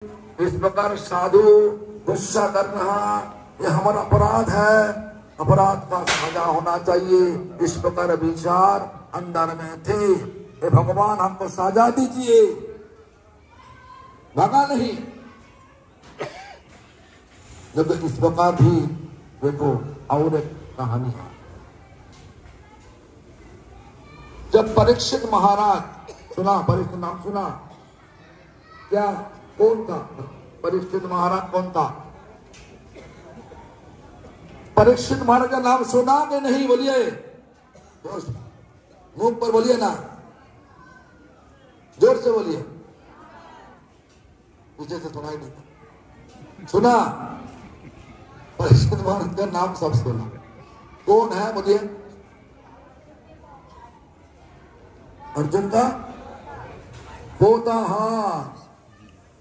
इस प्रकार साधु गुस्सा कर रहा, ये हमारा अपराध है, अपराध का सजा होना चाहिए। इस प्रकार विचार अंदर में थे। हे भगवान हमको सजा दीजिए, भगा नहीं। जब इस प्रकार भी देखो और एक कहानी है। जब परीक्षित महाराज, सुना परीक्षित नाम सुना क्या? कौन था परीक्षित महाराज? कौन था परीक्षित महाराज का नाम सुना कि नहीं? बोलिए, मुंह पर बोलिए ना, जोर से बोलिए, पीछे से सुनाई नहीं। सुना परीक्षित महाराज का नाम सब सुना। कौन है? बोलिए। अर्जुन का पोता। हाँ,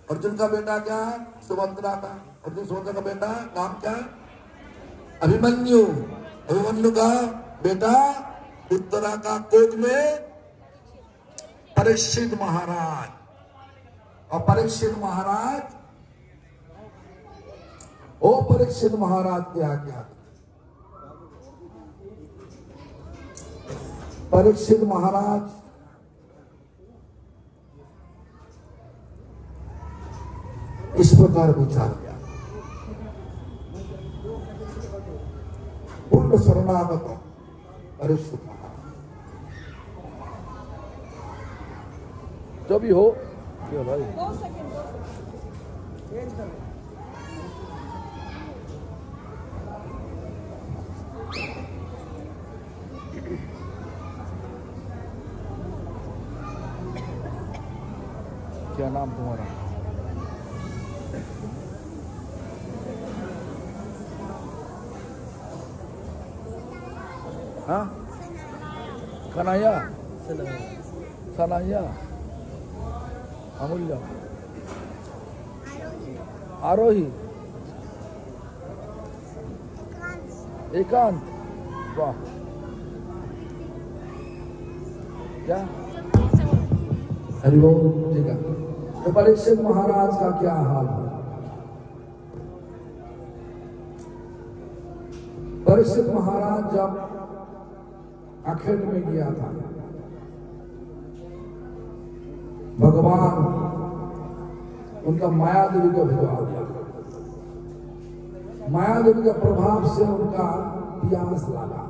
अर्जुन का बेटा क्या है? सुभद्रा का। अर्जुन सुभद्रा का बेटा नाम क्या है? अभिमन्यु। अभिमन्यु का बेटा उत्तरा का कोख में परीक्षित महाराज। और परीक्षित महाराज, ओ परीक्षित महाराज क्या क्या? परीक्षित महाराज इस प्रकार विचार किया, पूर्ण शरणागत परीक्षित महाराज। जो भी हो भाई, क्या नाम तुम्हारा? हाँ, कन्हैया, सनाया, अमूल्य, आरोही, एकांत। वाह, क्या? हरिओम। ठीक है, तो परीक्षित महाराज का क्या हाल है? परीक्षित महाराज जब अखेट में गया था, भगवान उनका माया देवी को भिजवा दिया। माया देवी के प्रभाव से उनका प्यास लगा।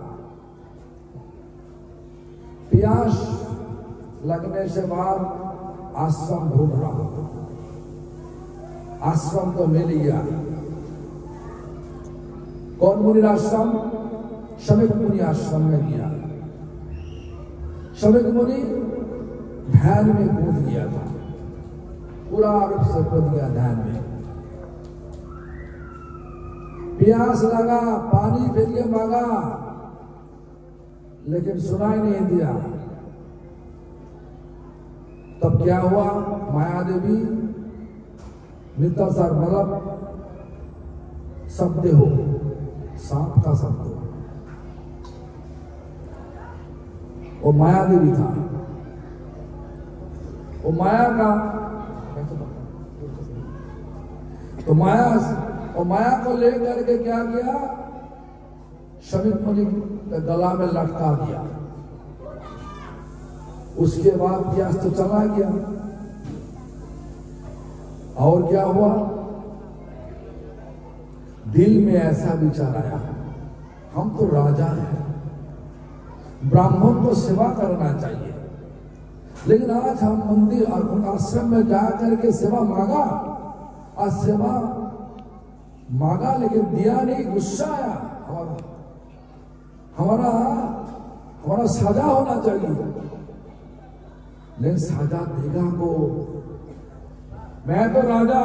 प्यास लगने से बाद आश्रम ढूंढ रहा। आश्रम तो मिल गया। कौन मुनि आश्रम? शमिक मुनि आश्रम में गया। शमिक मुनि ध्यान में कूद गया था, पूरा रूप से कूद गया ध्यान में। प्यास लगा, पानी के लिए मांगा, लेकिन सुनाई नहीं दिया। तब क्या हुआ? माया देवी नित्यासार मतलब शब्द हो, सांप का शब्द हो, वो माया देवी था। वो माया का तो माया को लेकर के क्या किया? शमिक मुनि के गला में लटका दिया। उसके बाद प्यास तो चला गया। और क्या हुआ? दिल में ऐसा विचार आया, हम तो राजा हैं, ब्राह्मण को सेवा करना चाहिए, लेकिन आज हम मंदिर और आश्रम में जाकर के सेवा मांगा, आज सेवा मांगा लेकिन दिया नहीं। गुस्सा आया, हमारा सजा होना चाहिए, लेकिन सजा देगा को? मैं तो राजा,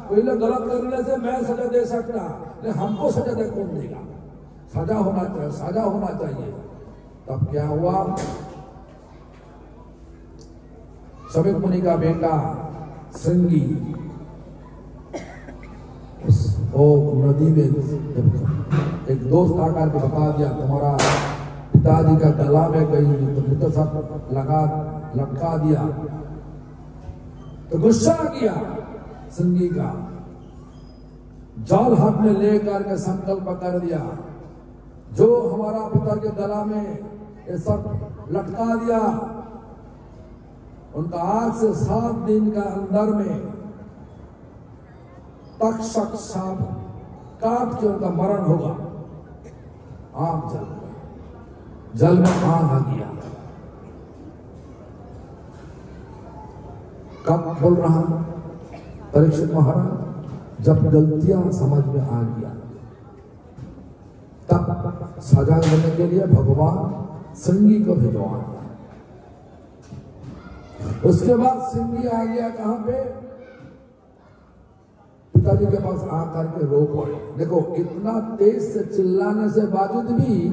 कोई लोग गलत करने से मैं सजा दे सकता, लेकिन हमको सजा दे कौन देगा? सजा होना चाहिए, सजा होना चाहिए। तब क्या हुआ? शमिक मुनि का बेटा श्रृंगी वो नदी में एक दोस्त आकर के बता दिया, तुम्हारा पिताजी का गला में गई तो सब लटका दिया। तो गुस्सा आ गया, सिंगी का जाल हाथ में लेकर के संकल्प कर दिया, जो हमारा पिता के गला में ये सब लटका दिया, उनका आज से 7 दिन का अंदर में तक्षक सांप काट के उनका मरण होगा। आग जल गया, जल में आग आ गया। कब बोल रहा परीक्षित महाराज? जब गलतियां समझ में आ गया, तब सजा देने के लिए भगवान सिंगी को भिजवा दिया। उसके बाद सिंगी आ गया कहां पे? पिताजी के पास आकर के रो पड़े। देखो इतना तेज से चिल्लाने से बावजूद भी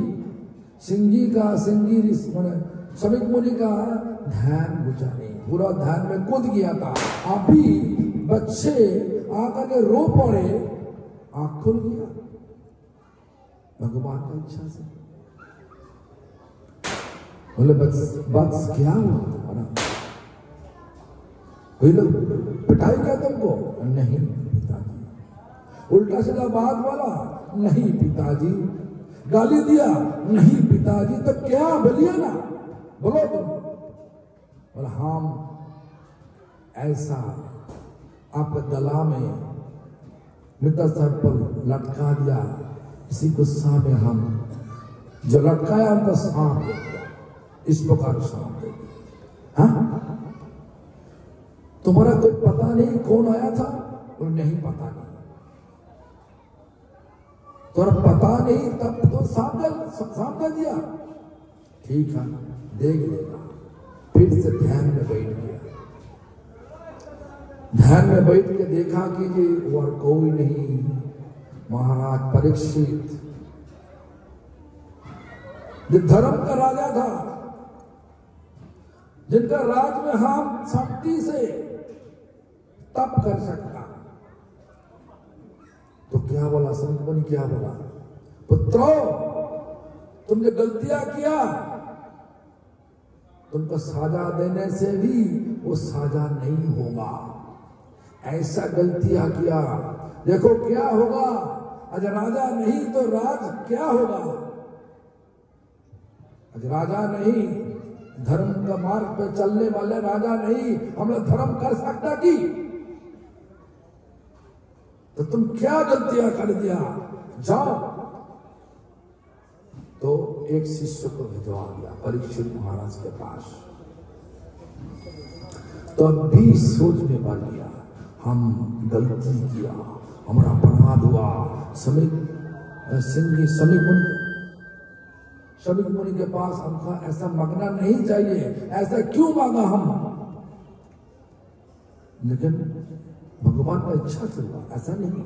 सिंगी शमीक मुनि का ध्यान बुझा नहीं, पूरा ध्यान में कूद गया था। अभी बच्चे आकर के रो पड़े, आंख खुल गया भगवान की इच्छा से। बोले बस क्या हुआ तुम्हारा? कोई लोग पिटाई क्या तुमको? नहीं पिताजी। उल्टा सीधा बात बोला? नहीं पिताजी। गाली दिया? नहीं पिताजी। तो क्या बोलिए ना, बोलो तुम। बोला हम ऐसा आप गला में मृत सर्प पर लटका दिया, इसी गुस्सा में हम जो लटकाया उनका सांप दे दिया, इस प्रकार सांप दे दिया। हाँ तुम्हारा कोई पता नहीं कौन आया था? और नहीं पता नहीं। तुम्हारा पता नहीं तब तो सांप दे दिया। ठीक है देख लेगा। फिर से ध्यान में बैठ गया। ध्यान में बैठ के देखा कि ये और कोई नहीं, महाराज परीक्षित जो धर्म का राजा था, जिनका राज में हम शक्ति से तप कर सकता। तो क्या बोला शमीक मुनि? क्या बोला? पुत्रो तुमने गलतियां किया, तुमको सजा देने से भी वो सजा नहीं होगा। ऐसा गलतियां किया, देखो क्या होगा। आज राजा नहीं तो राज क्या होगा? आज राजा नहीं, धर्म का मार्ग पे चलने वाले राजा नहीं, हम लोग धर्म कर सकता की? तो तुम क्या गलतियां कर दिया? जाओ। तो एक शिष्य को भिजवा दिया परीक्षित महाराज के पास। तो भी सोच में पड़ गया, हम गलती किया, हमारा अपराध हुआ। शमीक मुनि के पास हमका ऐसा मांगना नहीं चाहिए, ऐसा क्यों मांगा हम? लेकिन भगवान का इच्छा से हुआ, ऐसा नहीं।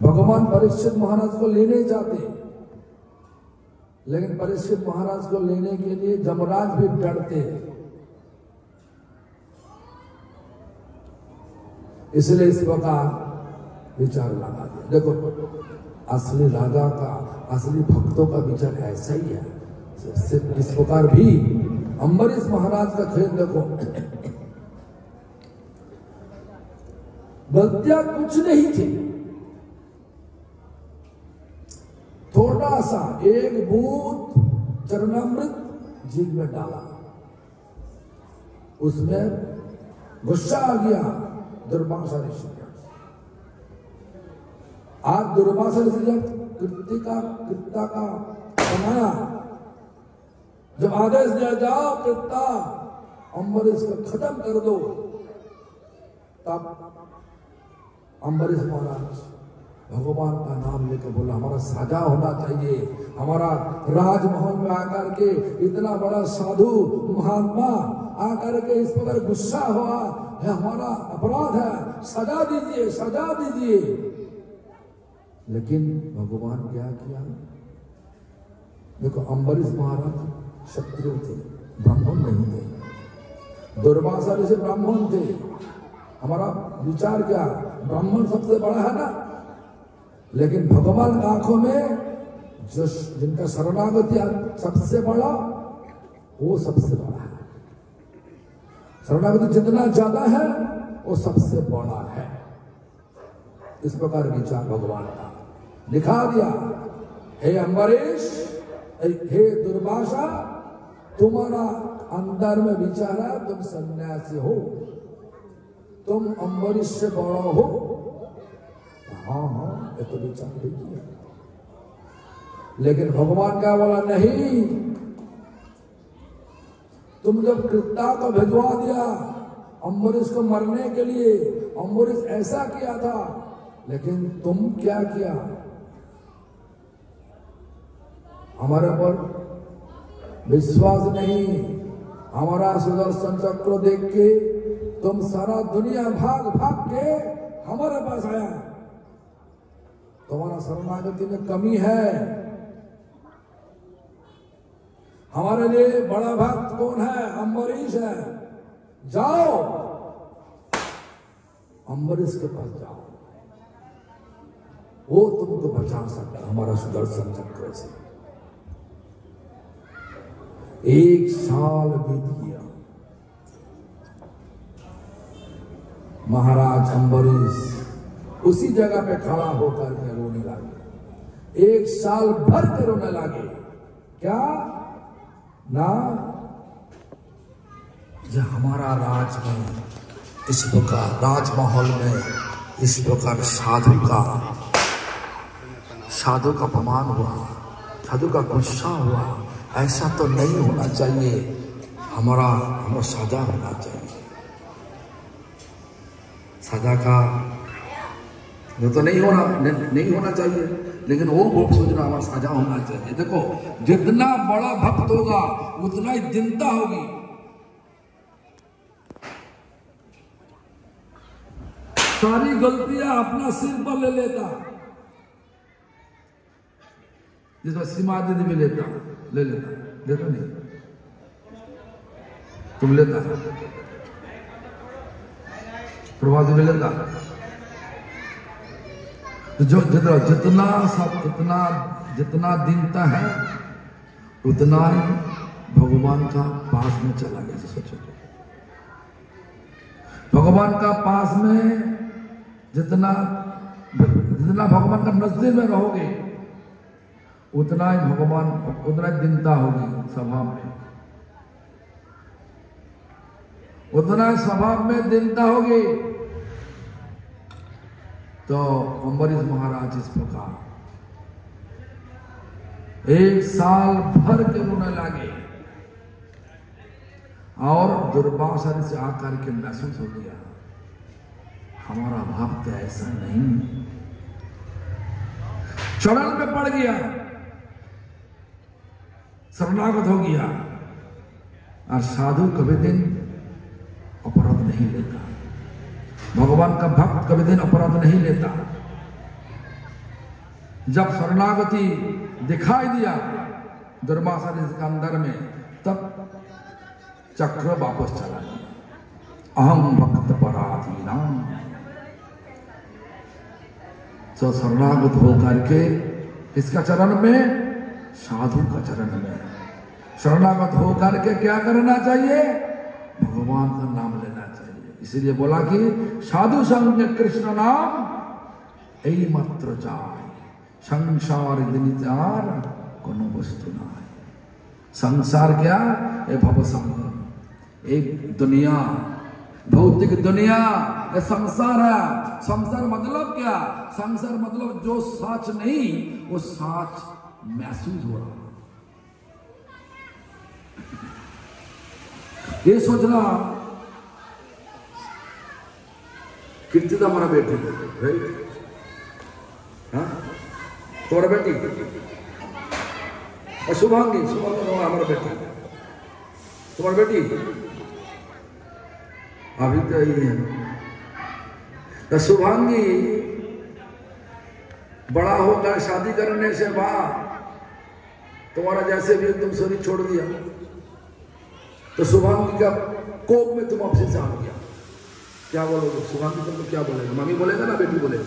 भगवान परीक्षित महाराज को लेने जाते, लेकिन परीक्षित महाराज को लेने के लिए जमराज भी डरते, इसलिए इस प्रकार विचार लगा दिया। देखो असली राजा का, असली भक्तों का विचार ऐसा ही है। इस प्रकार भी अम्बरीश महाराज का खेल देखो, गलतियां कुछ नहीं थी, थोड़ा सा एक बूंद चरणामृत जीभ में डाला, उसमें गुस्सा आ गया दुर्वासा ऋषि का। आज दुर्वासा ऋषि जब कृत्ता का बनाया, जब आदेश दिया जाओ कृत्ता अम्बरीश को खत्म कर दो, तब अम्बरीश महाराज भगवान का नाम लेकर बोला हमारा साजा होना चाहिए। हमारा राजमहल में आकर के इतना बड़ा साधु महात्मा आकर के इस प्रकार गुस्सा हुआ है, हमारा अपराध है, सजा दीजिए, सजा दीजिए। लेकिन भगवान क्या किया? देखो अम्बरीश महाराज क्षत्रिय थे, ब्राह्मण नहीं थे। दुर्वासा ऋषि ब्राह्मण थे। हमारा विचार क्या, ब्राह्मण सबसे बड़ा है ना, लेकिन भगवान की आंखों में जो जिनका शरणागति सबसे बड़ा, वो सबसे बड़ा है। शरणागति जितना ज्यादा है वो सबसे बड़ा है। इस प्रकार विचार भगवान का दिखा दिया। हे अम्बरीश, हे दुर्वासा, तुम्हारा अंदर में विचार है, तुम सन्यासी हो, तुम अम्बरीश से बड़ा हो। हाँ हाँ, ये तो विचार भी किया, लेकिन भगवान क्या बोला? नहीं, तुम जब कृत्ता को भिजवा दिया अम्बरीश को मरने के लिए, अम्बरीश ऐसा किया था, लेकिन तुम क्या किया? हमारे पर विश्वास नहीं, हमारा सुदर्शन चक्र देख के तुम सारा दुनिया भाग भाग के हमारे पास आया। तुम्हारा शरणागति में कमी है। हमारे लिए बड़ा भक्त कौन है? अम्बरीश है। जाओ अम्बरीश के पास जाओ, वो तुमको बचा सकता हमारा सुदर्शन चक्र से। 1 साल बीत गया। महाराज अम्बरीश उसी जगह पे खड़ा होकर के रोने लगे। 1 साल भर के रोने लगे। क्या ना, जब हमारा राज में इस प्रकार, राजमहल में इस प्रकार साधु का अपमान हुआ, साधु का गुस्सा हुआ, ऐसा तो नहीं होना चाहिए। हमारा सजा होना चाहिए। सजा का वो तो नहीं होना चाहिए, लेकिन वो सोचना हमारा सजा होना चाहिए। देखो, जितना बड़ा भक्त होगा उतना ही दीनता होगी। सारी गलतियां अपना सिर पर ले लेता, जिसमें सीमा दीदी भी लेता नहीं, तुम लेता, प्रभाती भी लेता। तो जो जितना दीनता है उतना ही भगवान का पास में चला गया। सोचो, भगवान का पास में जितना भगवान का नजदीक में रहोगे उतना ही दीनता होगी स्वभाव में, उतना स्वभाव में दीनता होगी। तो अम्बरीश महाराज इस प्रकार 1 साल भर के रोने लगे और दुर्वासा से आकर के महसूस हो गया, हमारा भक्त ऐसा नहीं। चरण में पड़ गया, शरणागत हो गया। और साधु कभी दिन अपराध नहीं लेता, भगवान का भक्त कभी दिन अपराध नहीं लेता। जब शरणागति दिखाई दिया दुर्वासा के अंदर में, तब चक्र वापस चला गया। अहम भक्त पराधीना। तो शरणागत होकर के इसका चरण में, साधु का चरण में शरणागत होकर के क्या करना चाहिए? भगवान का नाम लेना चाहिए। इसलिए बोला कि साधु संग कृष्ण नाम यही मात्र जाय, संसार दिनितार कोनो वस्तु ना है। संसार क्या? ये भवसागर, एक दुनिया, भौतिक दुनिया, ये संसार है। संसार मतलब क्या? संसार मतलब जो सच नहीं, वो सच महसूस हो रहा। ये सोचना, कीर्ति तो हमारा बेटी है, राइट? हाँ, तुम्हारा बेटी और शुभांगी हमारा बेटी, तुम्हारा बेटी अभी तो यही है। तो शुभांगी बड़ा होकर शादी करने से बाद तुम्हारा जैसे भी तुम शरीर छोड़ दिया, तो शुभांगी का कोप में तुम आपसे आ गया। क्या बोलोगे? शुभांगी तुमको क्या बोलेगा? मम्मी बोलेगा ना बेटी बोलेगा?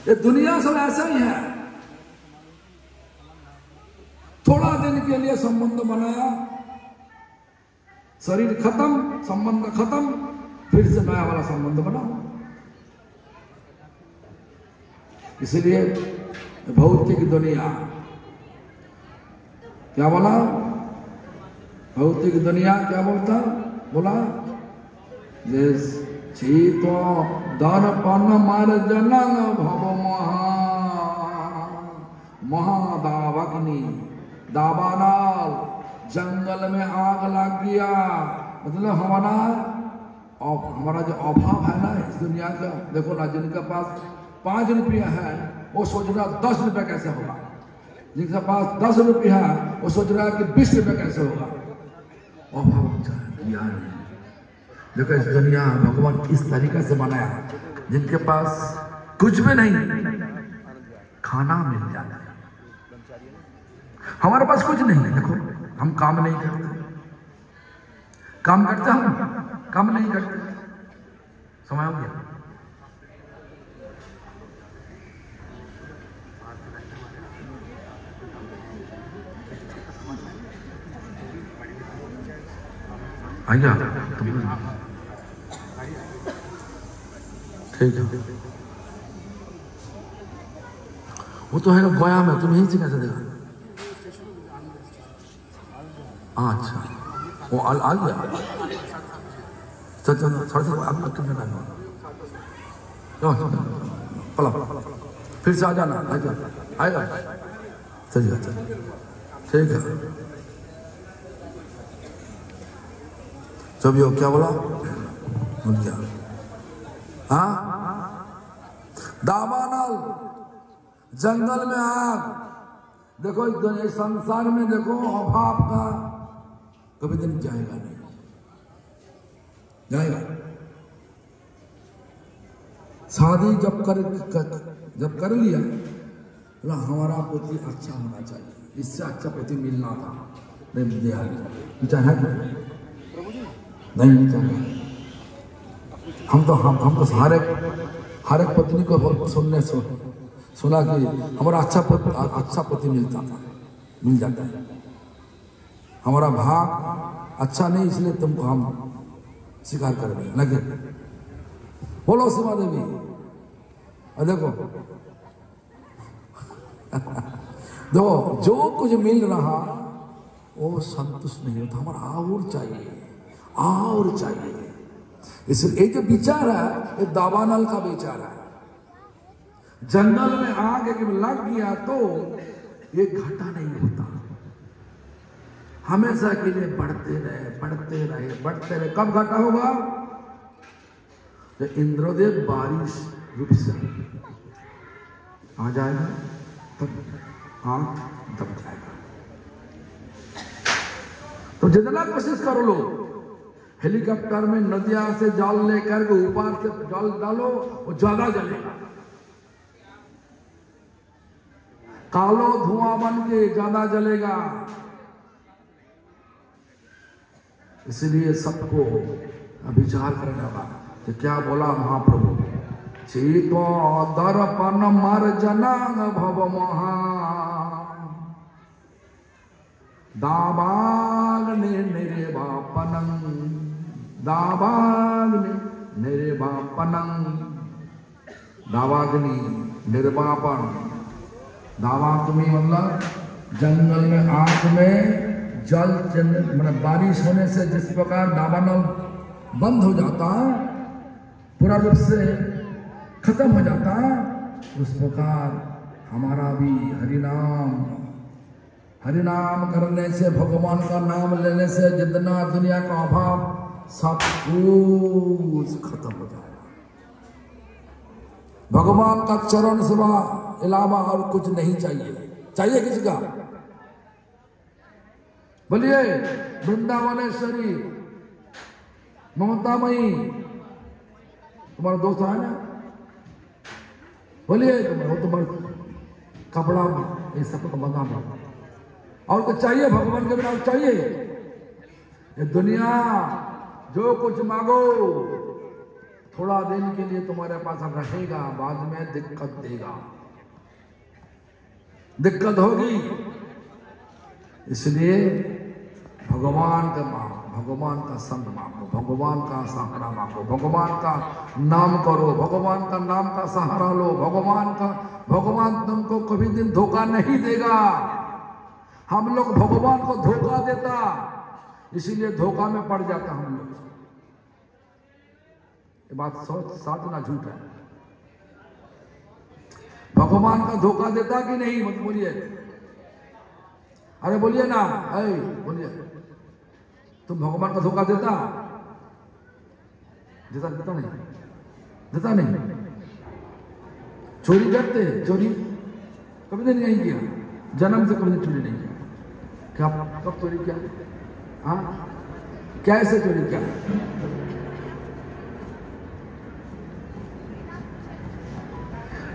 ये दुनिया सब ऐसा ही है। थोड़ा दिन के लिए संबंध बनाया, शरीर खत्म, संबंध खत्म, फिर से नया वाला संबंध बनाओ। इसलिए भौतिक दुनिया, क्या बोला? भौतिक दुनिया क्या बोलता? बोला तो दर्पण मार्जन भव महादावग्नि, दावानाल जंगल में आग लग गया, मतलब हमारा जो अभाव है ना इस दुनिया का। देखो ना, जिनके पास 5 रुपया है वो सोच रहा 10 रुपया कैसे होगा, जिनके पास 10 रुपया है वो सोच रहा है कि 20 रुपया कैसे होगा। अभाव ज्ञान है। देखो इस दुनिया भगवान इस तरीके से बनाया, जिनके पास कुछ भी नहीं खाना मिल जाता है। हमारे पास कुछ नहीं है, देखो हम काम नहीं करते, काम करते हम, काम नहीं करते। समय हो गया। आइया ठीक है, वो तो है ना गया में, तुम यहीं से कैसे देखा? अच्छा, वो आ गया। चल अब कितने टाइम पला फिर से आ जाना, आएगा चलिए, ठीक है। जब यो क्या बोला? बोल क्या? हाँ, दावानल जंगल में आग। देखो इस संसार में देखो अभाव का कभी दिन जाएगा नहीं, जाएगा। शादी जब कर लिया, बोला हमारा पति अच्छा होना चाहिए, इससे अच्छा पति मिलना था, नहीं दिया। विचार है नहीं चाहते हम तो हर एक पत्नी को सुना कि हमारा अच्छा पति मिलता था, मिल जाता है। हमारा भाग अच्छा नहीं, इसलिए तुमको हम स्वीकार कर रहे लगे। बोलो सीमा देवी, देखो देखो जो कुछ मिल रहा वो संतुष्ट नहीं होता, हमारा और चाहिए, और चाहिए। इसलिए एक जो विचार है ये दावानल का विचार है। जंगल में आग लग गया तो ये घटा नहीं होता, हमेशा के लिए बढ़ते रहे। कब घटा होगा? जब इंद्रदेव बारिश रूप से आ जाएगा तब आग दब जाएगा। तो जितना कोशिश करो लो, हेलीकॉप्टर में नदिया से जाल लेकर के ऊपर से जाल डालो, वो ज्यादा जलेगा। कालो धुआं बन के ज्यादा जलेगा। इसलिए सबको विचार करना होगा कि क्या बोला महाप्रभु, चेतो दर्पण मार्जना भव महा दावाग्नि निर्वापनं, दावाग्नि निर्वापनं, दावाग्नि निर्वापन। दावाग्नि मतलब जंगल में आग में जल मतलब बारिश होने से जिस प्रकार दावानल बंद हो जाता, पूरा रूप से खत्म हो जाता, उस प्रकार हमारा भी हरिनाम करने से, भगवान का नाम लेने से जितना दुनिया का अभाव सब कुछ खत्म हो जाएगा। भगवान का चरण सेवा अलावा और कुछ नहीं चाहिए। चाहिए किसी का? बोलिए वृंदावनेश्वरी ममतामयी, तुम्हारा दोस्त है ना? बोलिए तुम्हारा कपड़ा ये सब बंदा और कुछ चाहिए? भगवान के बिना चाहिए? ये दुनिया जो कुछ मांगो थोड़ा दिन के लिए तुम्हारे पास रहेगा, बाद में दिक्कत देगा, दिक्कत होगी। इसलिए भगवान का भगवान का संग मांगो, भगवान का सहारा मांगो, भगवान का नाम करो, भगवान का नाम का सहारा लो, भगवान तुमको कभी दिन धोखा नहीं देगा। हम लोग भगवान को धोखा देता, इसीलिए धोखा में पड़ जाता हम लोग। ये बात सच ना झूठ है। भगवान का धोखा देता कि नहीं, मत बोलिए, अरे बोलिए ना, अरे बोलिए, तुम भगवान का धोखा देता नहीं? चोरी करते? चोरी कभी नहीं किया, जन्म से कभी चोरी नहीं किया। क्या कब चोरी किया? हाँ, कैसे चोरी किया?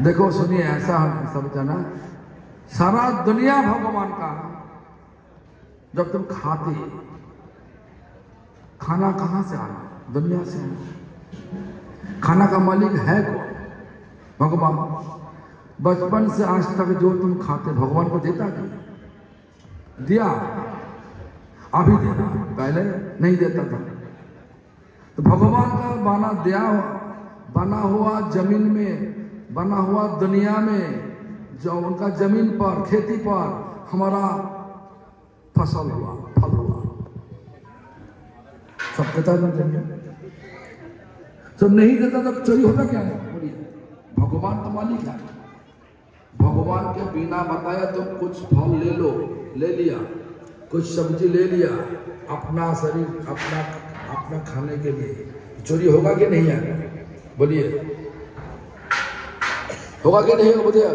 देखो सुनिए, ऐसा सब जाना, सारा दुनिया भगवान का। जब तुम खाते, खाना कहां से आ रहा? दुनिया से। खाना का मालिक है कौन? भगवान। बचपन से आज तक जो तुम खाते भगवान को देता नहीं? दिया? अभी दे रहा, पहले नहीं देता था। तो भगवान का बना हुआ जमीन में, बना हुआ दुनिया में, जो उनका जमीन पर, खेती पर हमारा फसल हुआ, फल हुआ, सब पता नहीं। जब नहीं देता तब चोरी होता क्या है? बोलिए, भगवान तो मालिक है। भगवान के बिना बताया तो कुछ फल ले लिया, कुछ सब्जी ले लिया, अपना शरीर अपना खाने के लिए, चोरी होगा कि नहीं है? बोलिए, होगा कि नहीं होगा? बोलिए,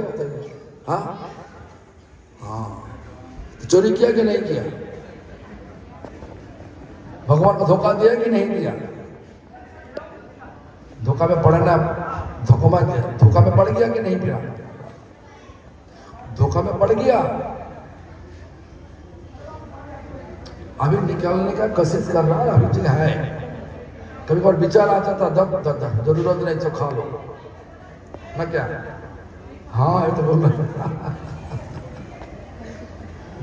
हाँ हाँ, चोरी किया कि नहीं किया? भगवान को धोखा दिया कि नहीं दिया? धोखा में पड़ना, धोखा में पड़ गया कि नहीं पड़ा? धोखा में पड़ गया। अभी निकालने का कोशिश कर रहा है, अभी चीज है। कभी बार विचार आ जाता, दब जरूरत नहीं तो खा लो ना, क्या? हाँ, ये तो बोल रहा।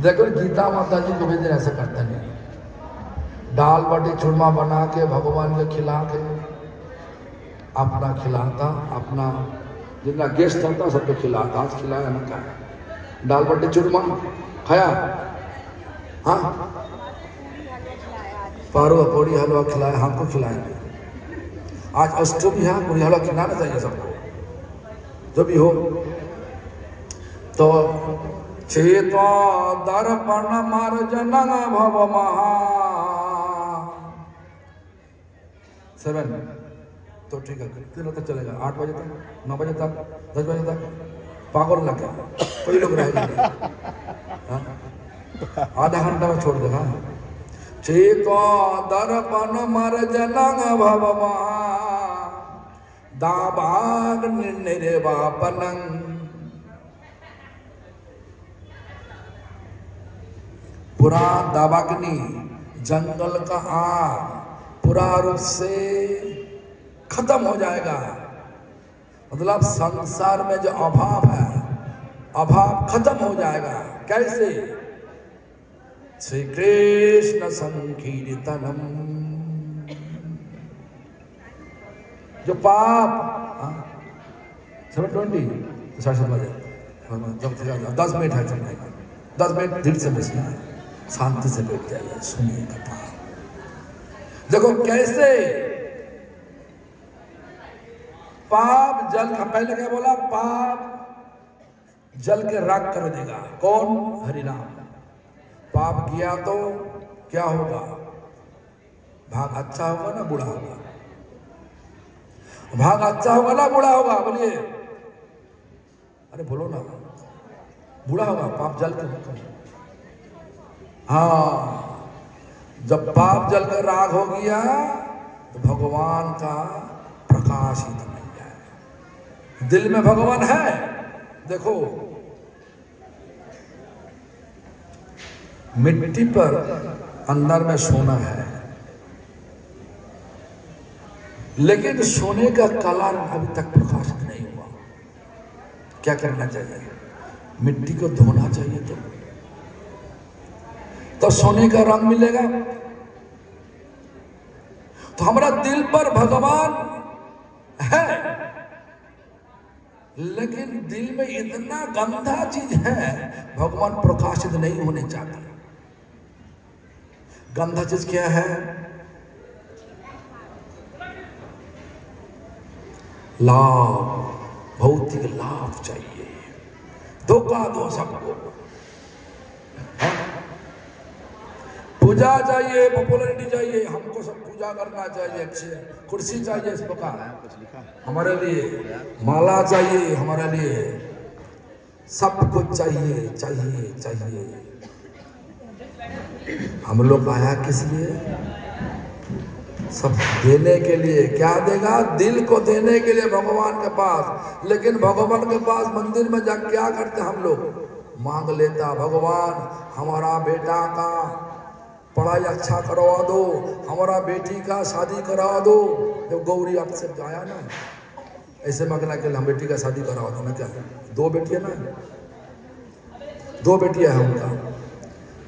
देखो गीता माता जी कभी दिन ऐसा करता नहीं। दाल बाटी चूरमा बना के भगवान के खिला के अपना खिलाता, अपना जितना गेस्ट आता सबको खिलाता। आज खिलाया ना, क्या दाल बाटी चूरमा खाया? हाँ, पारो पूरी हलवा खिलाया, हमको खिलाएंगे। आज अष्टमी है, पूरी हलवा खिलाना चाहिए सबको, जो भी हो। तो चेतो दर्पण मार्जन भव महा 7 तो ठीक है, कितना तक चलेगा? 8 बजे तक, 9 बजे तक, 10 बजे तक? पागल लग गया, कोई लोग रहेगा नहीं। आधा घंटा में छोड़ देगा। चेतो दर्पण मार्जन भव महा दाभाग निर्वापनं पूरा दावाग्नि, जंगल का आग पूरा रूप से खत्म हो जाएगा। मतलब संसार में जो अभाव है, अभाव खत्म हो जाएगा। कैसे? श्री कृष्ण संकीर्तनम। जो पाप 7:20 7:30 बजे, 10 मिनट है चलेगा, 10 मिनट धीरे से बसिए, शांति से बैठ जाइए, सुनिए कथा। देखो कैसे पाप जल का, पहले क्या बोला? पाप जल के राख कर देगा। कौन? हरिनाम। पाप किया तो क्या होगा? भाग अच्छा होगा ना बुरा होगा? भाग अच्छा होगा ना बुरा होगा? बोलिए, अरे बोलो ना, बुरा होगा। पाप जल के, हाँ, जब पाप जल कर राख हो गया तो भगवान का प्रकाश ही तो मिल जाएगा। दिल में भगवान है। देखो मिट्टी पर अंदर में सोना है, लेकिन सोने का कलर अभी तक प्रकाशित नहीं हुआ। क्या करना चाहिए? मिट्टी को धोना चाहिए, तो सोने का रंग मिलेगा। तो हमारा दिल पर भगवान है, लेकिन दिल में इतना गंदा चीज है, भगवान प्रकाशित नहीं होने चाहते। गंदा चीज क्या है? लाभ, भौतिक लाभ चाहिए, धोखा दो सबको। पूजा चाहिए, पॉपुलरिटी चाहिए, हमको सब पूजा करना चाहिए, अच्छे कुर्सी चाहिए, इस प्रकार हमारे लिए माला चाहिए, हमारे लिए सब कुछ चाहिए चाहिए चाहिए। हम लोग आया किस लिए? सब देने के लिए। क्या देगा? दिल को देने के लिए भगवान के पास। लेकिन भगवान के पास मंदिर में जा क्या करते हम लोग? मांग लेता, भगवान हमारा बेटा का पढ़ाई अच्छा करवा दो, हमारा बेटी का शादी करा दो। जब गौरी आपसे आया ना, ऐसे मांगना के लिए हम बेटी का शादी करवा दो ना। क्या 2 बेटियां ना, 2 बेटियां हैं उनका,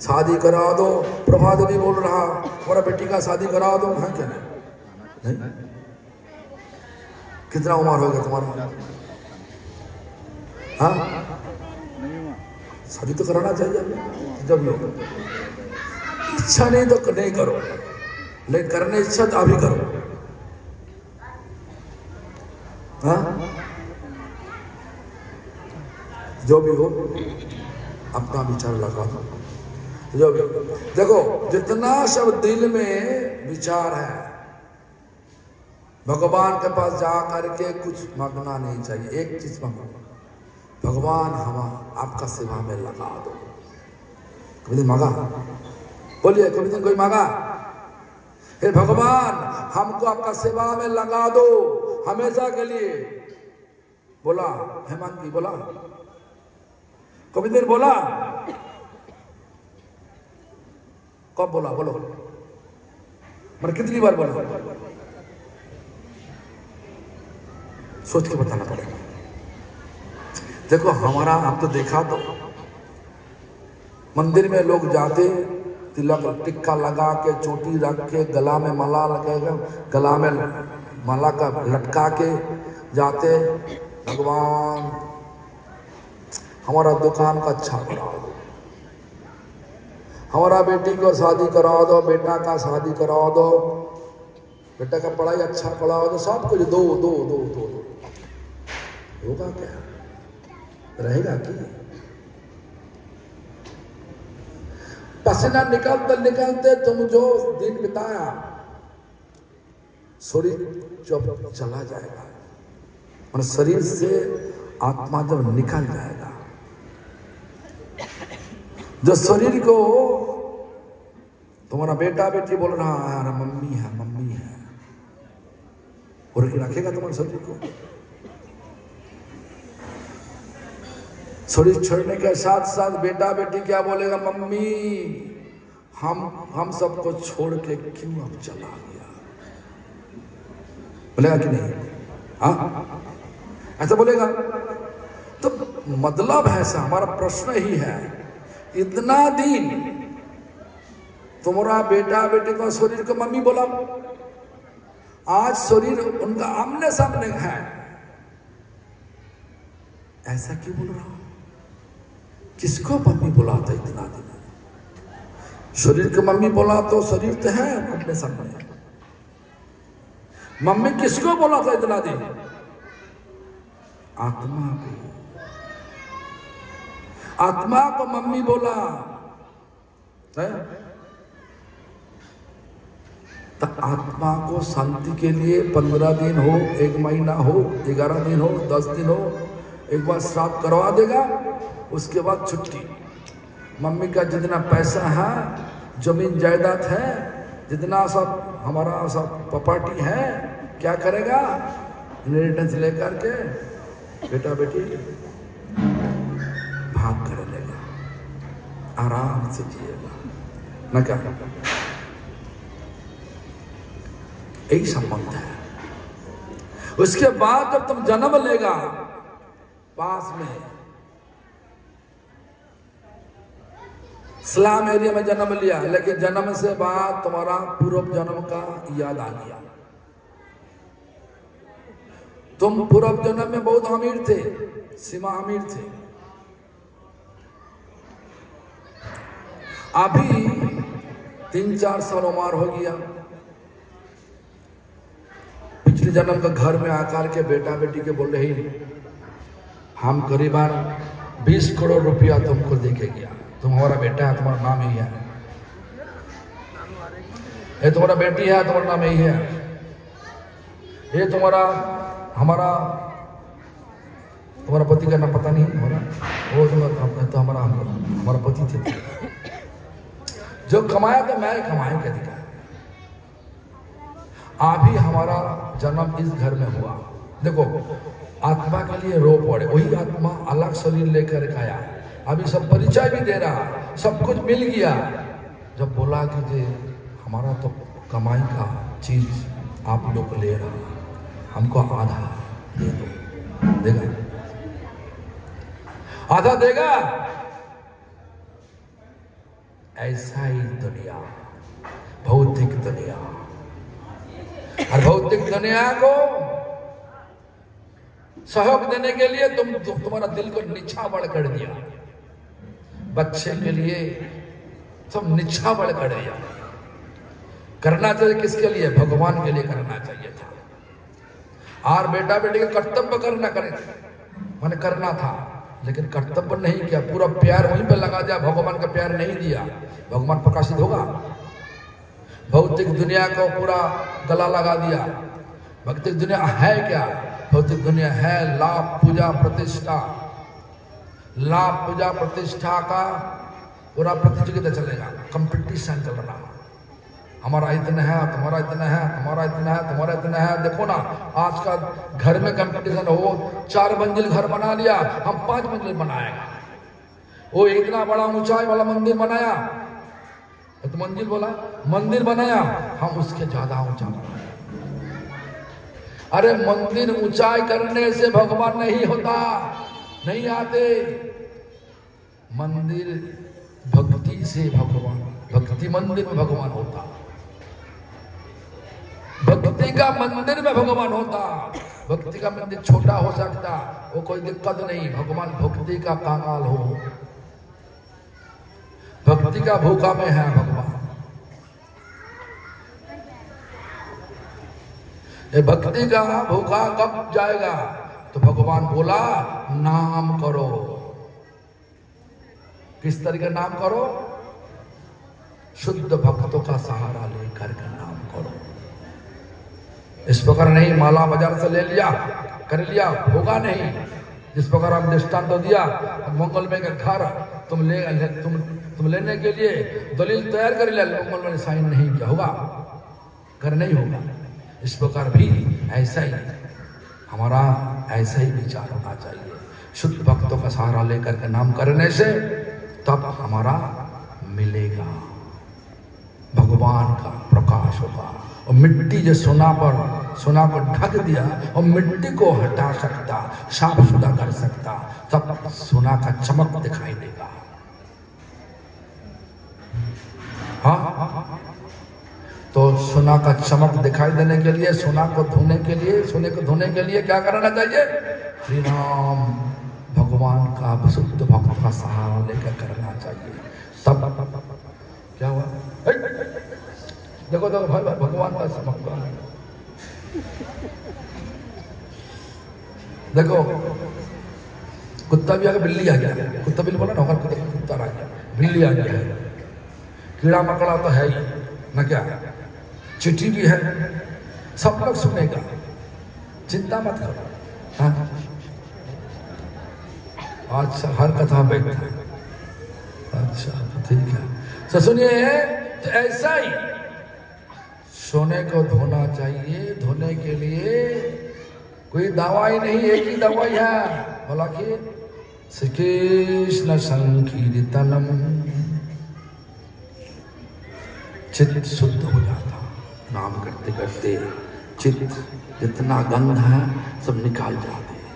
शादी करा दो। प्रभा देवी बोल रहा हमारा बेटी का शादी करा दो, है क्या? नहीं? कितना उम्र हो गया तुम्हारा? हाँ, शादी तो कराना चाहिए। जब लोग इच्छा नहीं तो नहीं करो, लेकिन करने इच्छा तो अभी करो। हाँ, जो भी हो अपना विचार लगा दो। जो भी देखो, जितना सब दिल में विचार है, भगवान के पास जा करके कुछ मांगना नहीं चाहिए। एक चीज मांगो, भगवान हम आपका सेवा में लगा दो। कभी दिन मांगा? बोलिए, कभी दिन कोई मांगा? हे भगवान हमको आपका सेवा में लगा दो हमेशा के लिए। बोला हेमंत जी? बोला कभी दिन? बोला कब बोला? बोलो, मैंने कितनी बार बोला? सोच के बताना पड़ेगा। देखो हमारा, आप तो देखा तो मंदिर में लोग जाते, तिलक टिक्का लगा के, चोटी रख के, गला में माला लगेगा, गला में माला का लटका के जाते। भगवान हमारा दुकान का अच्छा करा दो, हमारा बेटी को शादी करा दो, बेटा का शादी करा दो, बेटा का पढ़ाई अच्छा करा दो, सब कुछ दो दो दो दो दो। होगा क्या? रहेगा कि? पसीना निकलते निकलते तुम जो दिन बिताया, शरीर जब चला जाएगा और शरीर से आत्मा जब निकल जाएगा, जो शरीर को तुम्हारा बेटा बेटी बोल रहा है यार मम्मी है मम्मी है, और रखेगा तुम्हारे शरीर को? शरीर छोड़ने के साथ साथ बेटा बेटी क्या बोलेगा? मम्मी हम सबको छोड़ के क्यों अब चला गया? बोलेगा कि नहीं? हाँ, ऐसा बोलेगा। तो मतलब ऐसा, हमारा प्रश्न ही है, इतना दिन तुम्हारा बेटा बेटी को शरीर को मम्मी बोला, आज शरीर उनका आमने सामने है, ऐसा क्यों बोल रहा? किसको मम्मी बुलाता इतना दिन? शरीर को मम्मी बोला तो शरीर तो है अपने सामने, मम्मी किसको बोला था इतना दिन? आत्मा को। आत्मा को मम्मी बोला है? तो आत्मा को शांति के लिए 15 दिन हो, 1 महीना हो, 11 दिन हो, 10 दिन हो, एक बार श्राद्ध करवा देगा, उसके बाद छुट्टी। मम्मी का जितना पैसा है, जमीन जायदाद है, जितना सब हमारा सब प्रॉपर्टी है, क्या करेगा? इनहेरिटेंस लेकर के बेटा बेटी भाग कर लेगा, आराम से जिएगा ना। क्या यही संबंध है। उसके बाद जब तुम जन्म लेगा पास में, स्लम एरिया में जन्म लिया, लेकिन जन्म से बाद तुम्हारा पूर्व जन्म का याद आ गया। तुम पूर्व जन्म में बहुत अमीर थे, सीमा अमीर थे। अभी 3-4 साल उम्र हो गया, पिछले जन्म का घर में आकर के बेटा बेटी के बोल रही, हम करीबन 20 करोड़ रुपया तुमको देके गया, तुम हमारा बेटा है, तुम्हारा नाम ही है, ये तुम्हारा बेटी है, तुम्हारा नाम यही है, ये तुम्हारा तुम्हारा पति का नाम पता नहीं हमारा, वो तो हमारा पति थे, जो कमाया तो मैं कमाए के दिखा। अभी हमारा जन्म इस घर में हुआ, देखो आत्मा के लिए रो पड़े, वही आत्मा अलग शरीर लेकर आया, अभी सब परिचय भी दे रहा, सब कुछ मिल गया। जब बोला कि जे हमारा तो कमाई का चीज आप लोग ले रहा, हमको आधा दे दो, देगा? आधा देगा? ऐसा ही दुनिया, भौतिक दुनिया, और भौतिक दुनिया को सहयोग देने के लिए तुम्हारा दिल को निछावर कर दिया, बच्चे के लिए सब निछावर कर दिया। करना चाहिए किसके लिए? भगवान के लिए करना चाहिए था, और बेटा बेटी का कर्तव्य मैंने करना था, लेकिन कर्तव्य नहीं किया, पूरा प्यार वहीं पे लगा दिया, भगवान का प्यार नहीं दिया, भगवान प्रकाशित होगा? भौतिक दुनिया को पूरा गला लगा दिया। भौतिक दुनिया है क्या? भौतिक दुनिया है लाभ पूजा प्रतिष्ठा, लाभ पूजा प्रतिष्ठा का पूरा प्रतियोगिता चलेगा, कंपटीशन चल रहा, हमारा इतना है, तुम्हारा इतना है, तुम्हारा इतना है, तुम्हारा इतना है। देखो ना आज का घर में कंपटीशन हो, 4 मंजिल घर बना लिया, हम 5 मंजिल बनाएगा, वो इतना बड़ा ऊंचाई वाला मंदिर बनाया, तो मंजिल बोला मंदिर बनाया, हम उसके ज्यादा ऊंचा बनाए। अरे मंदिर ऊंचाई करने से भगवान नहीं होता, नहीं आते, मंदिर भक्ति से भगवान, भक्ति मंदिर में भगवान होता, भक्ति का मंदिर में भगवान होता। भक्ति का मंदिर छोटा हो सकता, वो कोई दिक्कत नहीं, भगवान भक्ति का कांगाल हो, भक्ति का भूखा में है भगवान। ये भक्ति का भूखा कब जाएगा? तो भगवान बोला नाम करो। किस तरह का नाम करो? शुद्ध भक्तों का सहारा लेकर के नाम करो। इस प्रकार नहीं माला बाजार से ले लिया कर लिया, होगा नहीं। जिस प्रकार हम दृष्टांत तो दिया, मंगल में का घर तुम लेने के लिए दलील तैयार कर लिया, मंगल में साइन नहीं किया, होगा? घर नहीं होगा। इस प्रकार भी ऐसा ही हमारा ऐसा ही विचार होना चाहिए। शुद्ध भक्तों का सहारा लेकर के नाम करने से तब हमारा मिलेगा, भगवान का प्रकाश होगा। और मिट्टी जो सोना को ढक दिया और मिट्टी को हटा सकता, साफ सुथरा कर सकता, तब सोना का चमक दिखाई देगा। हाँ, तो सोना का चमक दिखाई देने के लिए, सोने को धोने के लिए क्या करना चाहिए? श्री राम भगवान का विशुद्ध भक्त का सहारा लेकर करना चाहिए। तब क्या हुआ? देखो भाई भगवान का चमक, देखो कुत्ता भी आ गया, बिल्ली आ गया, कुत्ता बिल्ली बोला ना, कुत्ता आ गया, बिल्ली आ गया है, कीड़ा मकड़ा तो है ही ना, क्या चिट्ठी भी है, सब लोग सुनेगा, चिंता मत करो। हाँ? अच्छा हर कथा बैठता है, अच्छा ठीक है। तो सुनिए, तो ऐसा ही सोने को धोना चाहिए। धोने के लिए कोई दवाई नहीं, एक ही दवाई है, बोला कि श्री कृष्ण संकीर्तनम, चित्त शुद्ध हो जाता। नाम करते करते चित्त जितना गंध है सब निकाल जाते हैं,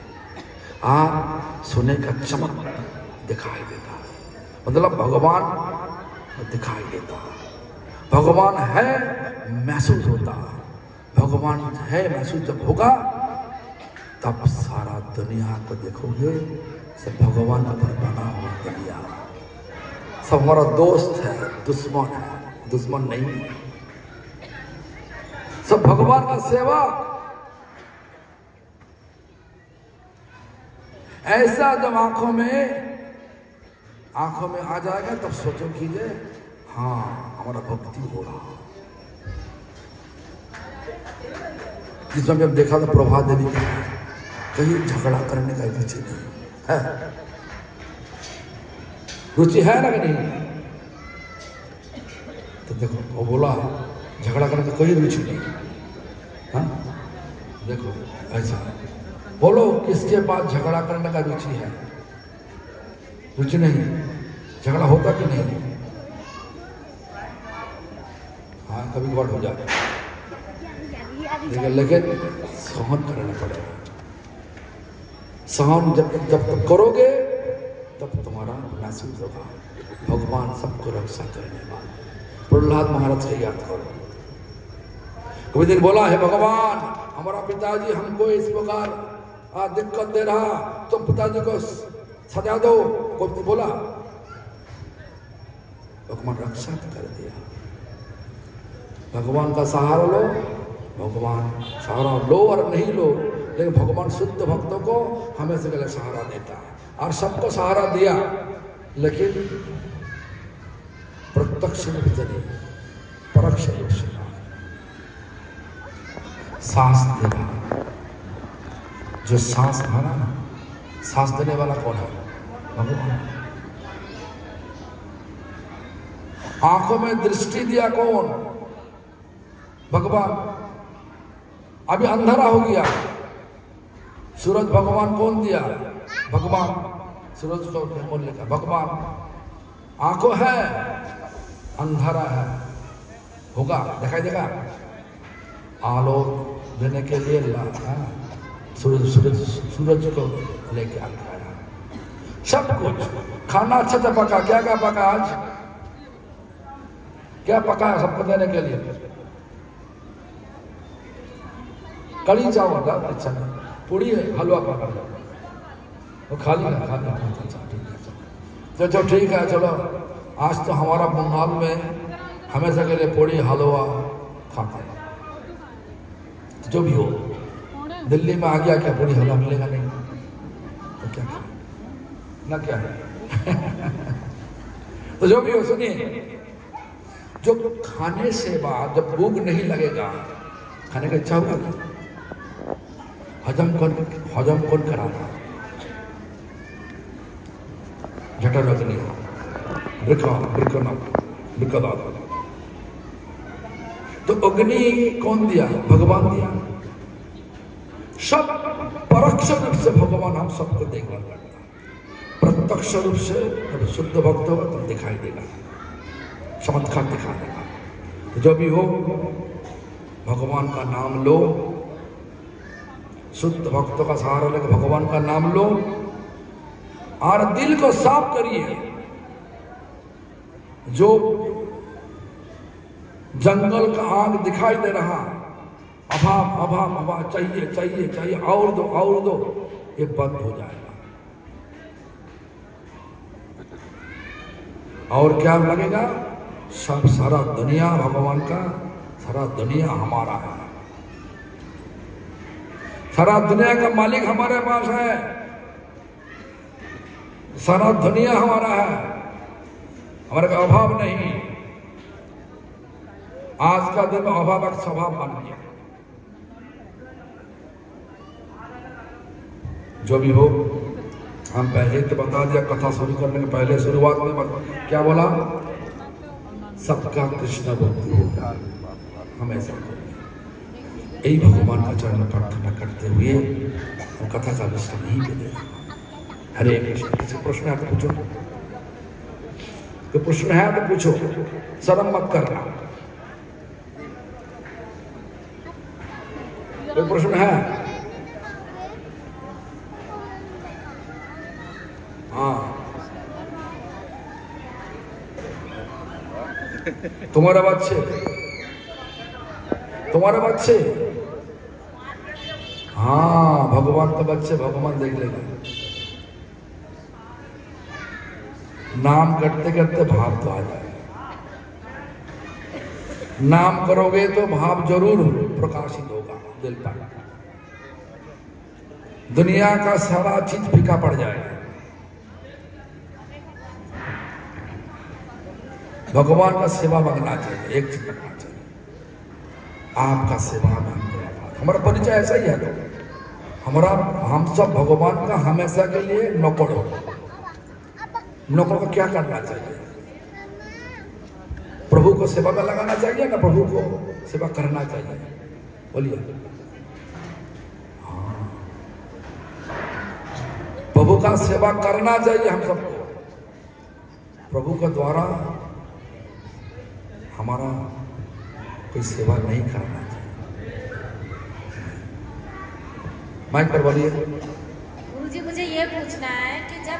और सोने का चमक दिखाई देता। मतलब भगवान दिखाई देता, भगवान है महसूस होता। भगवान है महसूस जब होगा तब सारा दुनिया को देखोगे, सब भगवान का घर बना हुआ दुनिया, सब हमारा दोस्त है, दुश्मन है, दुश्मन नहीं, सब भगवान का सेवक। ऐसा जब आंखों में आ जाएगा तब सोचो कीजिए, हाँ हमारा भक्ति हो रहा। जिस समय जब देखा तो प्रभात देवी का कहीं झगड़ा करने का रुचि नहीं है, रुचि है ना कि नहीं? तो देखो वो बोला झगड़ा करने का कोई रुचि नहीं। हाँ देखो ऐसा बोलो, किसके पास झगड़ा करने का रुचि है? रुचि नहीं, झगड़ा होता कि नहीं? हाँ कभी कभार हो जाता, लेकिन सहन करना पड़ेगा। सहन जब तक करोगे तब तुम्हारा महसूस होगा भगवान सबको रक्षा करने वाला। प्रहलाद महाराज को याद करो, कोई दिन बोला है भगवान हमारा पिताजी हमको इस प्रकार दिक्कत दे रहा, तुम पिताजी को सजा दो, कोई बोला? भगवान रक्षा कर दिया। भगवान का सहारा लो, भगवान सहारा लो और नहीं लो, लेकिन भगवान शुद्ध भक्तों को हमेशा के लिए सहारा देता है और सबको सहारा दिया, लेकिन प्रत्यक्ष रूप से नहीं, परोक्ष रूप से सांस दे रहा। जो सांस माना ना, सांस देने वाला कौन है? भगवान। आंखों में दृष्टि दिया कौन? भगवान। अभी अंधारा हो गया, सूरज भगवान कौन दिया? भगवान। सूरज को मूल्य का भगवान। आंखों है, अंधारा है, होगा दिखाई देगा। आलोक देने के लिए सूरज को लेके आया। सब कुछ खाना अच्छा से पका, क्या क्या पका आज? क्या पका है सबको देने के लिए? कड़ी चावल अच्छा, पूड़ी है, हलवा पका, वो खाली है, तो ठीक है चलो। आज तो हमारा बंगाल में हमेशा के लिए पूड़ी हलवा खाते हैं, जो भी हो। दिल्ली में आ गया क्या पूरी हलवा मिलेगा नहीं तो क्या ना क्या तो जो भी हो, सुनिए, जो खाने से बाद जब भूख नहीं लगेगा, खाने का इच्छा होगा, हजम कौन कराना? जठर अग्नि, तो अग्नि कौन दिया? भगवान दिया। सब परोक्ष रूप से भगवान हम सबको देखभाल करता है, प्रत्यक्ष रूप से जब शुद्ध भक्त होगा तब दिखाई देगा, चमत्कार दिखा देगा। जो भी हो भगवान का नाम लो, शुद्ध भक्तों का सहारा लेकर भगवान का नाम लो और दिल को साफ करिए। जो जंगल का आग दिखाई दे रहा, अभाव चाहिए, और दो, ये बंद हो जाएगा। और क्या लगेगा? सब सारा दुनिया भगवान का, सारा दुनिया हमारा है, सारा दुनिया का मालिक हमारे पास है, सारा दुनिया हमारा है, हमारे का अभाव नहीं। आज का दिन अभाव का स्वभाव बन गया। जो भी हो, हम पहले तो बता दिया, कथा शुरू करने के पहले शुरुआत में क्या बोला? सबका कृष्ण भक्ति होगा, हमेशा यही भगवान का चरण प्रार्थना करते हुए हम कथा का विषय नहीं दे। हरे कृष्ण। किसी प्रश्न है तो पूछो, तो प्रश्न है तो पूछो, शर्म मत करना। कोई प्रश्न है? हाँ तुम्हारे बच्चे, तुम्हारे बच्चे, हाँ भगवान के बच्चे भगवान देख लेगा। नाम करते करते भाव तो आ जाएगा। नाम करोगे तो भाव जरूर प्रकाशित होगा दिल पर। दुनिया का सारा चीज फीका पड़ जाएगा। भगवान का सेवा मांगना चाहिए, एक चीज करना चाहिए, आपका सेवा मांगना। हमारा परिचय ऐसा ही है। तो हम सब भगवान का हमेशा के लिए नौकर हो। नौकर को क्या करना चाहिए? प्रभु को सेवा में लगाना चाहिए ना प्रभु को सेवा करना चाहिए? बोलिए। हाँ, प्रभु का सेवा करना चाहिए हम सबको। प्रभु के द्वारा हमारा कोई सेवा नहीं करना चाहिए। माइक पर बोलिए। गुरुजी मुझे ये पूछना है कि जब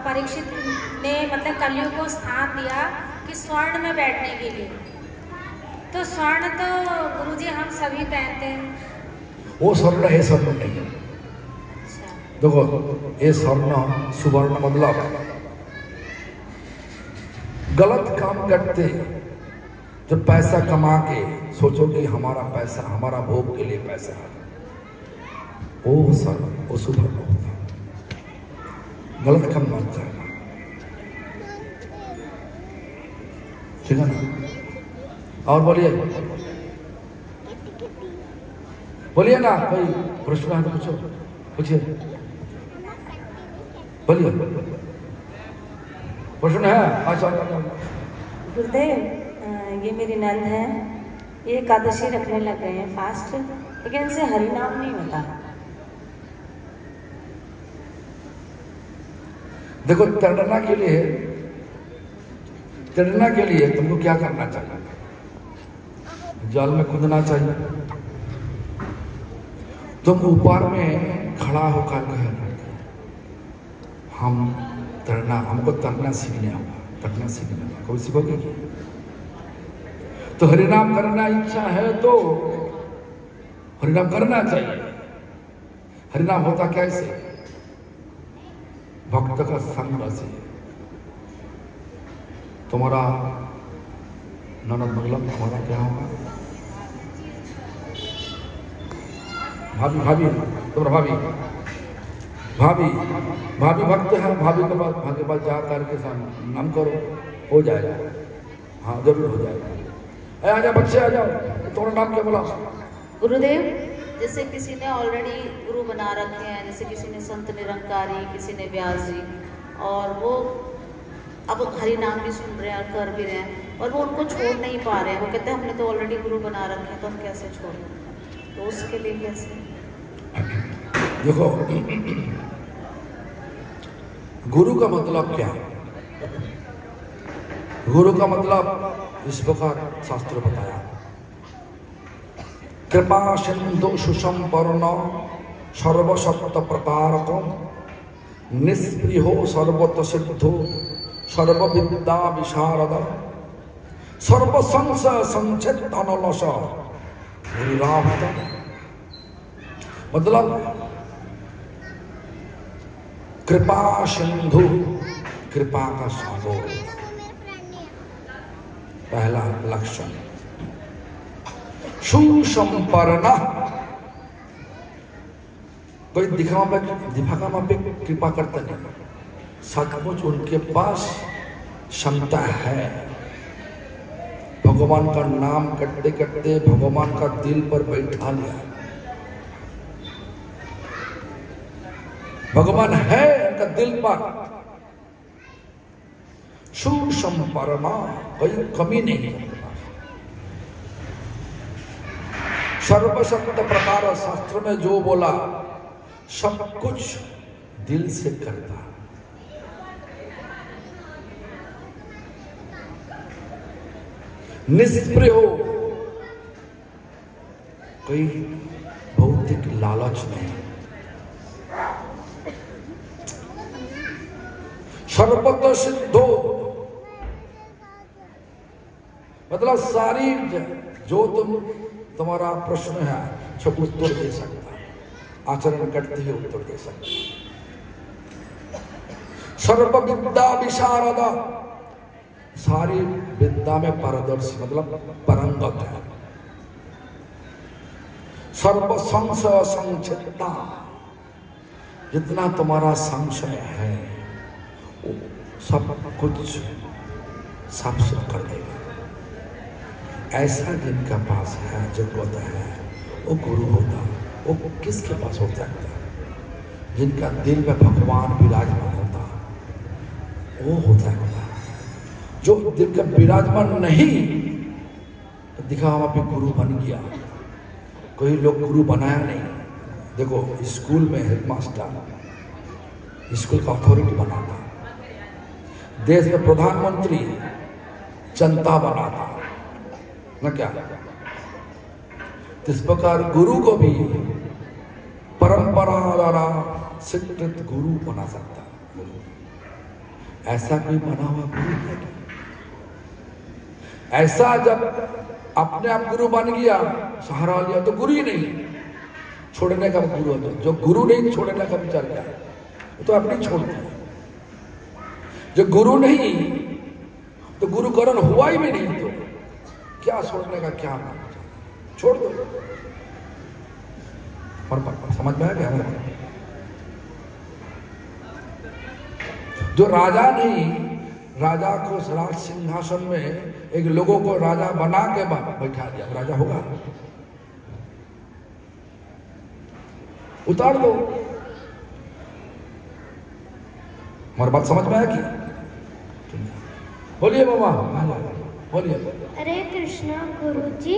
परीक्षित ने मतलब कलियुग को स्थान दिया कि स्वर्ण में बैठने के लिए, तो स्वर्ण तो गुरुजी हम सभी पहनते हैं। वो स्वर्ण है, स्वर्ण नहीं है। देखो ये स्वर्ण सुवर्ण मतलब गलत काम करते, जो पैसा कमा के सोचो कि हमारा पैसा हमारा भोग के लिए पैसा है, वो सर वो सुवर्ण होता है। गलत काम मत करना, ठीक है ना? और बोलिए, बोलिए ना, कोई प्रश्न है तो पूछो, पूछिए, बोलिए, प्रश्न है? अच्छा गुरुदेव ये मेरी नंद है, ये एकादशी रखने लग गए हैं फास्ट, लेकिन इनसे हरिनाम नहीं होता। देखो तैरना के लिए तुमको क्या करना चाहिए? जल में कूदना चाहिए। तुम ऊपर में खड़ा होकर हमको तैरना सीखने होगा, तैरना सीखने होगा। कभी सीखोगे क्या? तो हरिनाम करना इच्छा है तो हरिनाम करना चाहिए। हरिनाम होता कैसे? भक्त का संग से। तुम्हारा ननद मतलब तुम्हारा क्या होगा? भाभी तुम्हारा भाभी भक्त है। भाभी के पास जा करके नाम करो, हो जाएगा। हाँ जरूर हो जाएगा। आ जाओ बच्चे, आ जाओ। तुम्हारा नाम क्या बोला? गुरुदेव, जैसे किसी ने ऑलरेडी गुरु बना रखे हैं, जैसे किसी ने संत निरंकारी, किसी ने व्यास जी, और वो अब हरि नाम भी सुन रहे हैं और कर भी रहे हैं, और वो उनको छोड़ नहीं पा रहे हैं। वो कहते हैं हमने तो ऑलरेडी गुरु बना रखे हैं, तो हम कैसे छोड़ें? तो उसके लिए कैसे? देखो गुरु का मतलब क्या है? गुरु का मतलब इस प्रकार शास्त्र बताया, कृपा सिंधु सुसंपन्न सर्वसत्य प्रकारक निष्प्रियो सर्वत सिद्धो सर्वविद्या विशारद सर्वसंशय संचित अनलस मतलब कृपा सिंधु, कृपा का सागर, पहला लक्षण। सुसंपन्न, कोई दिखावा पे कृपा करता नहीं, सचमुच उनके पास क्षमता है। भगवान का नाम करते करते भगवान का दिल पर बैठा लिया। भगवान है उनका दिल पर। सुसंपन्न, कोई कमी नहीं है। सर्वशक्त प्रकार शास्त्र में जो बोला सब कुछ दिल से करता। निष्प्रिय हो, कोई भौतिक लालच नहीं। सर्वत सिद्धो, मतलब सारी जो तुम्हारा प्रश्न है सब उत्तर दे सकता, आचरण करते हुए उत्तर दे सकता। सर्व विद्या विशारद, सारी विद्या में पारदर्शी मतलब परंगत है। सर्व संशय संचिता, जितना तुम्हारा संशय है वो सब कुछ साफ सुथ कर देगा। ऐसा जिनका पास है जगत है वो गुरु होता, वो किसके पास हो सकता है? जिनका दिल में भगवान विराजमान होता वो होता है। जो दिल का विराजमान नहीं तो दिखावा पे गुरु बन गया, कोई लोग गुरु बनाया नहीं। देखो स्कूल में हेडमास्टर स्कूल का अथॉरिटी बनाता, देश में प्रधानमंत्री जनता बनाता न क्या? इस प्रकार गुरु को भी परंपरा द्वारा स्वीकृत गुरु बना सकता है। ऐसा कोई बना हुआ गुरु है क्या? ऐसा जब अपने आप गुरु बन गया, सहारा लिया तो गुरु ही नहीं, छोड़ने का गुरु होता। जो गुरु नहीं छोड़ने का विचार किया तो अपने छोड़ दिया। जो गुरु नहीं तो गुरुकरण हुआ ही भी नहीं, तो क्या छोड़ने का क्या छोड़ दो। और समझ में आ गया? जो राजा नहीं, राजा को राज सिंहासन में एक लोगों को राजा बना के बैठा दिया, राजा होगा? उतार दो। हमारी बात समझ में आएगी? बोलिए बाबा, बोलिए। हरे कृष्णा गुरुजी,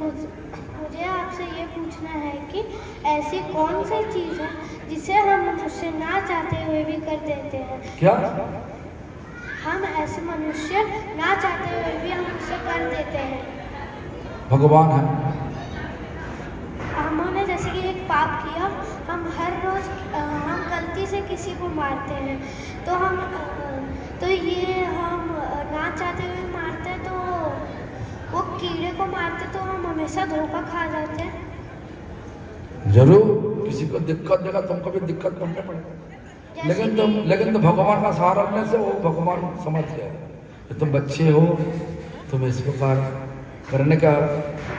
मुझे आपसे ये पूछना है कि ऐसी कौन सी चीज है जिसे हम मनुष्य ना चाहते हुए भी कर देते हैं? क्या? हम ऐसे मनुष्य ना चाहते हुए भी हम उसे कर देते हैं। भगवान है। हमने जैसे कि एक पाप किया, हम हर रोज हम गलती से किसी को मारते हैं, तो ये हम ना चाहते हुए मारते हैं, तो वो कीड़े को मारते तो हम हमेशा धोखा खा जाते हैं। जरूर किसी को दिक्कत देगा, तुमको भी दिक्कत करना पड़ेगा। लेकिन तुम भगवान का सहारा लेने से वो भगवान समझ गए कि तुम बच्चे हो, तुम इस प्रकार करने का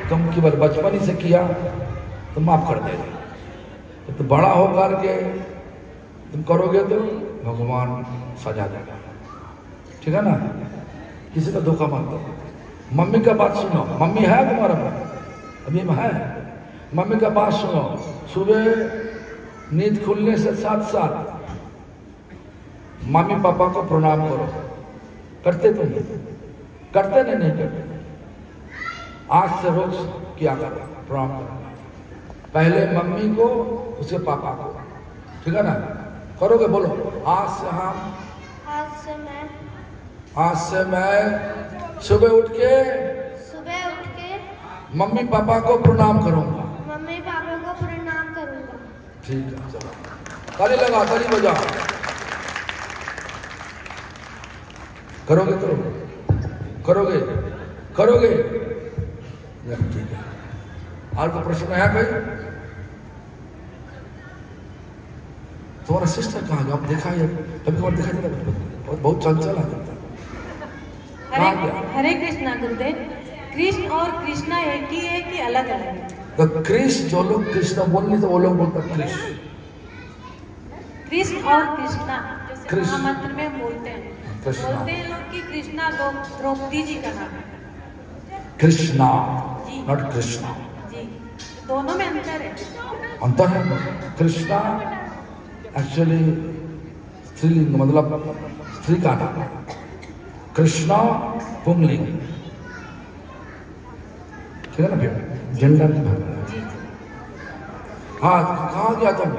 तुम केवल बचपन ही से किया तो माफ कर देगा। तो बड़ा होकर के तुम करोगे तो भगवान सजा देगा। ठीक है ना? किसी को धोखा मत दो। मम्मी का बात सुनो। मम्मी है तुम्हारा पास? अभी है? मम्मी का बात सुनो। सुबह नींद खुलने से साथ साथ मम्मी पापा को प्रणाम करो। करते तुम? करते नहीं करते? आज से रोज क्या करो, प्रणाम करो। पहले मम्मी को, उसके पापा को। ठीक है ना? करोगे? बोलो आज से मैं सुबह उठ के मम्मी पापा को प्रणाम करूंगा। ठीक है, चलो ताली लगा, ताली बजा। करोगे तो करोगे। ठीक है। और कोई प्रश्न है कोई? तुम्हारा सिस्टर कहाँ गया? अब देखा है कभी कभार दिखाई देता, बहुत चंचल आ जाता। हरे कृष्णा गुरुदेव, कृष्ण और कृष्णा एक ही है कि अलग अलग है? तो कृष्ण, जो लोग कृष्ण बोलने तो वो लोग बोलते कृष्ण और कृष्णा, जैसे महामंत्र में बोलते हैं लोग कि कृष्णा द्रौपदी जी का नाम है। कृष्णा, नॉट कृष्णा जी, दोनों में अंतर है। अंतर है। कृष्णा एक्चुअली स्त्रीलिंग, मतलब स्त्री का नाम। कृष्णा पुंगलिंग। ठीक है ना भैया? जेंडर की भावना। हाँ, कहाँ गया तुम?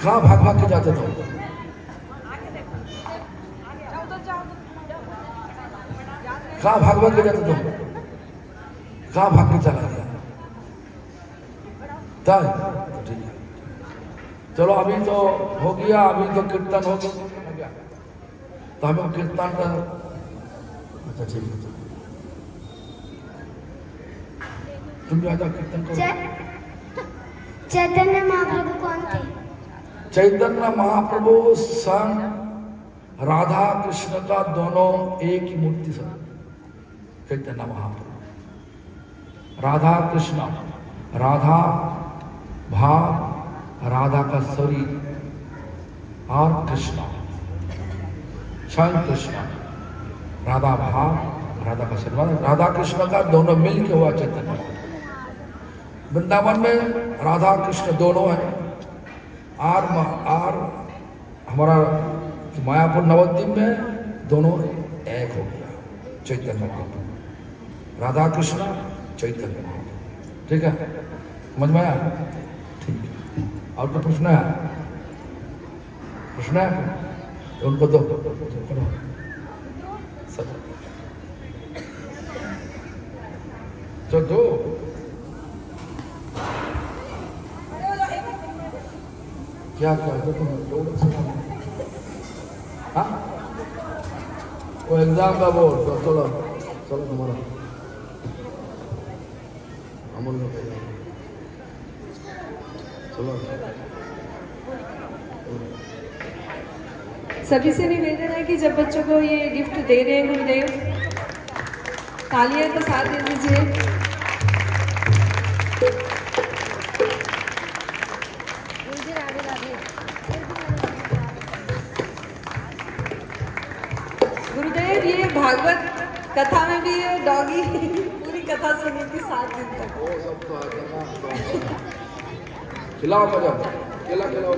कहाँ भाग के जाते तुम? कहाँ भाग के जाते तुम? कहाँ भाग के चला गया? तो ठीक है, चलो अभी तो हो गया, अभी तो कीर्तन हो गया। तो हमें कीर्तन तो ठीक है, तुम ज्यादा कीर्तन करो। चैतन्य महाप्रभु कौन थे? चैतन्य महाप्रभु संग राधा कृष्ण का दोनों एक ही मूर्ति से। चैतन्य महाप्रभु राधा कृष्ण, राधा भाव, राधा का शरीर और कृष्ण स्वयं कृष्ण, राधा भाव, राधा का शरीर, राधा कृष्ण का दोनों मिल के हुआ चैतन्य। वृंदावन में राधा कृष्ण दोनों हैं और हमारा मायापुर नवद्वीप में दोनों एक हो गया चैतन्य महाप्रभु, राधा कृष्ण चैतन्य महाप्रभु। ठीक है, समझ में आया? ठीक है, और तो प्रश्न है? प्रश्न है उनको दो जो दो क्या क्या हाँ वो एग्जाम का बोर्ड तो चलो चलो तुम्हारा अमूल चलो। सभी से निवेदन है कि जब बच्चों को ये गिफ्ट दे रहे हैं गुरुदेव, तालियां तो साथ दे दीजिए। गुरुदेव ये भागवत कथा में भी ये डॉगी पूरी कथा सुनी थी 7 दिन तक। वो सब तो खिलाओ मजा, केला खिलाओ।